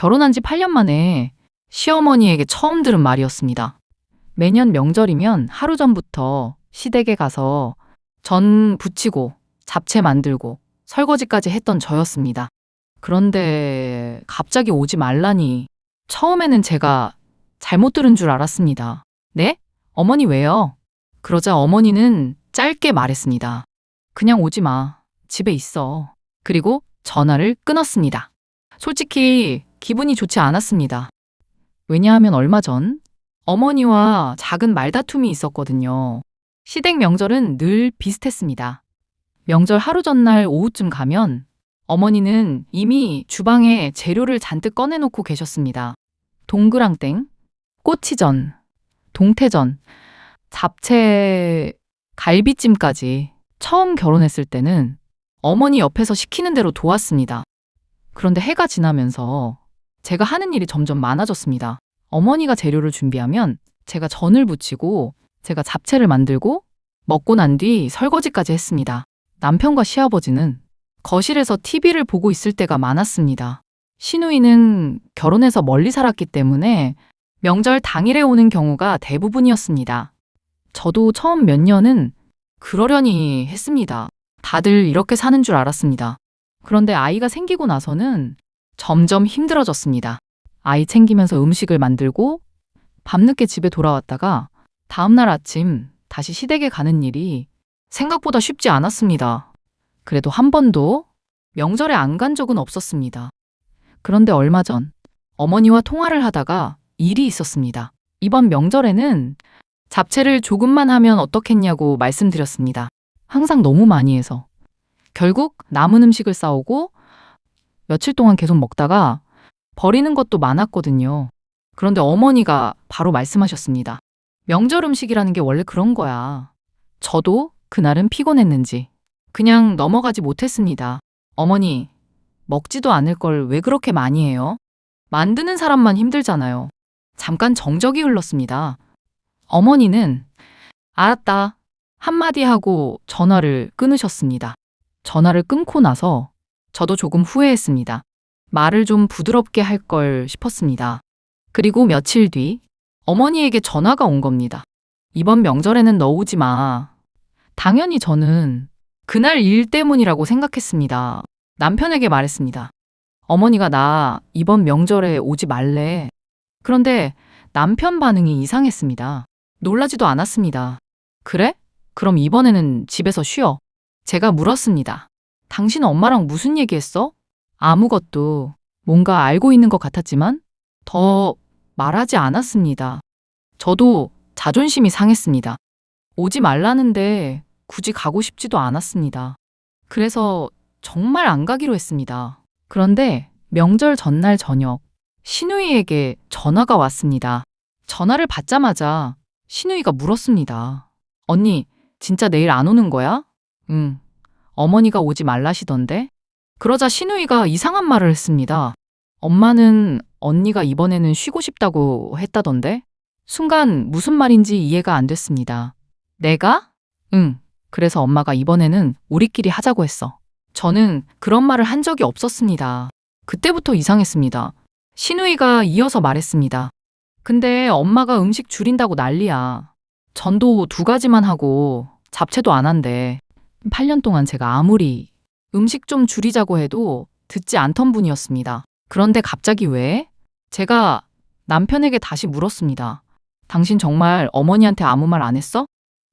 결혼한 지 8년 만에 시어머니에게 처음 들은 말이었습니다. 매년 명절이면 하루 전부터 시댁에 가서 전 부치고 잡채 만들고 설거지까지 했던 저였습니다. 그런데 갑자기 오지 말라니. 처음에는 제가 잘못 들은 줄 알았습니다. 네? 어머니 왜요? 그러자 어머니는 짧게 말했습니다. 그냥 오지 마. 집에 있어. 그리고 전화를 끊었습니다. 솔직히 기분이 좋지 않았습니다. 왜냐하면 얼마 전 어머니와 작은 말다툼이 있었거든요. 시댁 명절은 늘 비슷했습니다. 명절 하루 전날 오후쯤 가면 어머니는 이미 주방에 재료를 잔뜩 꺼내놓고 계셨습니다. 동그랑땡, 꼬치전, 동태전, 잡채, 갈비찜까지. 처음 결혼했을 때는 어머니 옆에서 시키는 대로 도왔습니다. 그런데 해가 지나면서 제가 하는 일이 점점 많아졌습니다. 어머니가 재료를 준비하면 제가 전을 부치고 제가 잡채를 만들고 먹고 난 뒤 설거지까지 했습니다. 남편과 시아버지는 거실에서 TV를 보고 있을 때가 많았습니다. 시누이는 결혼해서 멀리 살았기 때문에 명절 당일에 오는 경우가 대부분이었습니다. 저도 처음 몇 년은 그러려니 했습니다. 다들 이렇게 사는 줄 알았습니다. 그런데 아이가 생기고 나서는 점점 힘들어졌습니다. 아이 챙기면서 음식을 만들고 밤늦게 집에 돌아왔다가 다음날 아침 다시 시댁에 가는 일이 생각보다 쉽지 않았습니다. 그래도 한 번도 명절에 안 간 적은 없었습니다. 그런데 얼마 전 어머니와 통화를 하다가 일이 있었습니다. 이번 명절에는 잡채를 조금만 하면 어떻겠냐고 말씀드렸습니다. 항상 너무 많이 해서. 결국 남은 음식을 싸오고 며칠 동안 계속 먹다가 버리는 것도 많았거든요. 그런데 어머니가 바로 말씀하셨습니다. 명절 음식이라는 게 원래 그런 거야. 저도 그날은 피곤했는지 그냥 넘어가지 못했습니다. 어머니, 먹지도 않을 걸 왜 그렇게 많이 해요? 만드는 사람만 힘들잖아요. 잠깐 정적이 흘렀습니다. 어머니는 알았다 한마디 하고 전화를 끊으셨습니다. 전화를 끊고 나서 저도 조금 후회했습니다. 말을 좀 부드럽게 할 걸 싶었습니다. 그리고 며칠 뒤 어머니에게 전화가 온 겁니다. 이번 명절에는 너 오지 마. 당연히 저는 그날 일 때문이라고 생각했습니다. 남편에게 말했습니다. 어머니가 나 이번 명절에 오지 말래. 그런데 남편 반응이 이상했습니다. 놀라지도 않았습니다. 그래? 그럼 이번에는 집에서 쉬어. 제가 물었습니다. 당신 엄마랑 무슨 얘기했어? 아무것도. 뭔가 알고 있는 것 같았지만 더 말하지 않았습니다. 저도 자존심이 상했습니다. 오지 말라는데 굳이 가고 싶지도 않았습니다. 그래서 정말 안 가기로 했습니다. 그런데 명절 전날 저녁 시누이에게 전화가 왔습니다. 전화를 받자마자 시누이가 물었습니다. 언니, 진짜 내일 안 오는 거야? 응. 어머니가 오지 말라시던데? 그러자 시누이가 이상한 말을 했습니다. 엄마는 언니가 이번에는 쉬고 싶다고 했다던데? 순간 무슨 말인지 이해가 안 됐습니다. 내가? 응. 그래서 엄마가 이번에는 우리끼리 하자고 했어. 저는 그런 말을 한 적이 없었습니다. 그때부터 이상했습니다. 시누이가 이어서 말했습니다. 근데 엄마가 음식 줄인다고 난리야. 전도 2가지만 하고 잡채도 안 한대. 8년 동안 제가 아무리 음식 좀 줄이자고 해도 듣지 않던 분이었습니다. 그런데 갑자기 왜? 제가 남편에게 다시 물었습니다. 당신 정말 어머니한테 아무 말 안 했어?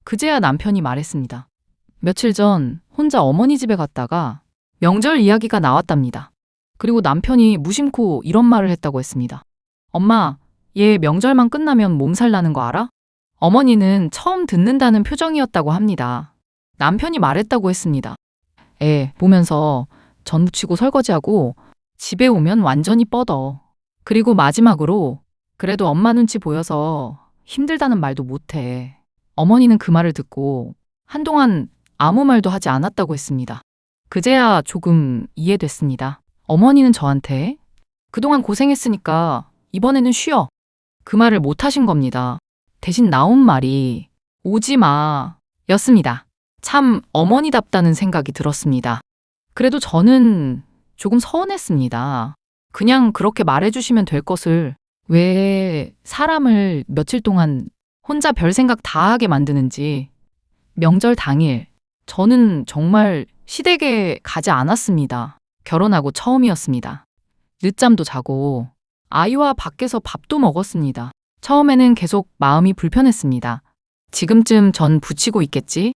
그제야 남편이 말했습니다. 며칠 전 혼자 어머니 집에 갔다가 명절 이야기가 나왔답니다. 그리고 남편이 무심코 이런 말을 했다고 했습니다. 엄마, 얘 명절만 끝나면 몸살 나는 거 알아? 어머니는 처음 듣는다는 표정이었다고 합니다. 남편이 말했다고 했습니다. 애 보면서 전 부치고 설거지하고 집에 오면 완전히 뻗어. 그리고 마지막으로 그래도 엄마 눈치 보여서 힘들다는 말도 못해. 어머니는 그 말을 듣고 한동안 아무 말도 하지 않았다고 했습니다. 그제야 조금 이해됐습니다. 어머니는 저한테 그동안 고생했으니까 이번에는 쉬어. 그 말을 못 하신 겁니다. 대신 나온 말이 오지 마 였습니다. 참 어머니답다는 생각이 들었습니다. 그래도 저는 조금 서운했습니다. 그냥 그렇게 말해주시면 될 것을 왜 사람을 며칠 동안 혼자 별 생각 다 하게 만드는지. 명절 당일, 저는 정말 시댁에 가지 않았습니다. 결혼하고 처음이었습니다. 늦잠도 자고 아이와 밖에서 밥도 먹었습니다. 처음에는 계속 마음이 불편했습니다. 지금쯤 전 부치고 있겠지?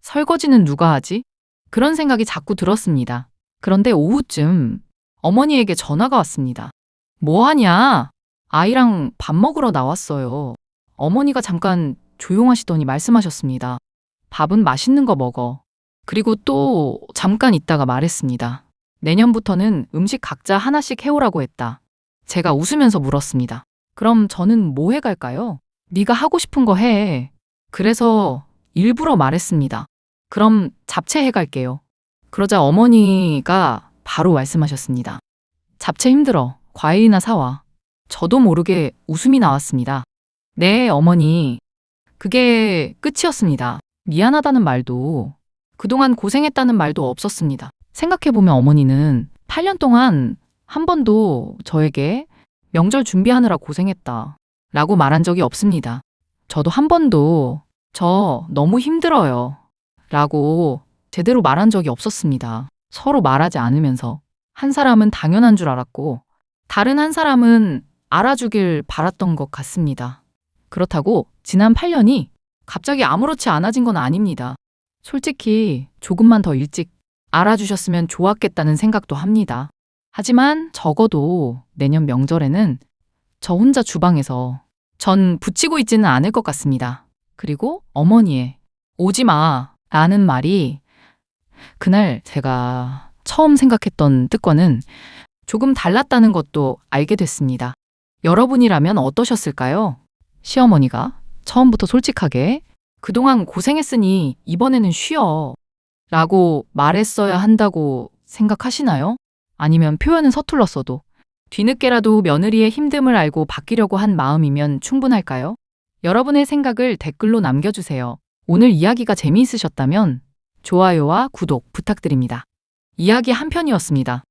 설거지는 누가 하지? 그런 생각이 자꾸 들었습니다. 그런데 오후쯤 어머니에게 전화가 왔습니다. 뭐 하냐? 아이랑 밥 먹으러 나왔어요. 어머니가 잠깐 조용하시더니 말씀하셨습니다. 밥은 맛있는 거 먹어. 그리고 또 잠깐 있다가 말했습니다. 내년부터는 음식 각자 하나씩 해오라고 했다. 제가 웃으면서 물었습니다. 그럼 저는 뭐 해갈까요? 네가 하고 싶은 거 해. 그래서 일부러 말했습니다. 그럼 잡채 해갈게요. 그러자 어머니가 바로 말씀하셨습니다. 잡채 힘들어. 과일이나 사와. 저도 모르게 웃음이 나왔습니다. 네, 어머니. 그게 끝이었습니다. 미안하다는 말도, 그동안 고생했다는 말도 없었습니다. 생각해보면 어머니는 8년 동안 한 번도 저에게 명절 준비하느라 고생했다 라고 말한 적이 없습니다. 저도 한 번도 저 너무 힘들어요 라고 제대로 말한 적이 없었습니다. 서로 말하지 않으면서 한 사람은 당연한 줄 알았고 다른 한 사람은 알아주길 바랐던 것 같습니다. 그렇다고 지난 8년이 갑자기 아무렇지 않아진 건 아닙니다. 솔직히 조금만 더 일찍 알아주셨으면 좋았겠다는 생각도 합니다. 하지만 적어도 내년 명절에는 저 혼자 주방에서 전 부치고 있지는 않을 것 같습니다. 그리고 어머니의 오지 마 라는 말이 그날 제가 처음 생각했던 뜻과는 조금 달랐다는 것도 알게 됐습니다. 여러분이라면 어떠셨을까요? 시어머니가 처음부터 솔직하게 그동안 고생했으니 이번에는 쉬어 라고 말했어야 한다고 생각하시나요? 아니면 표현은 서툴렀어도 뒤늦게라도 며느리의 힘듦을 알고 바뀌려고 한 마음이면 충분할까요? 여러분의 생각을 댓글로 남겨주세요. 오늘 이야기가 재미있으셨다면 좋아요와 구독 부탁드립니다. 이야기 한 편이었습니다.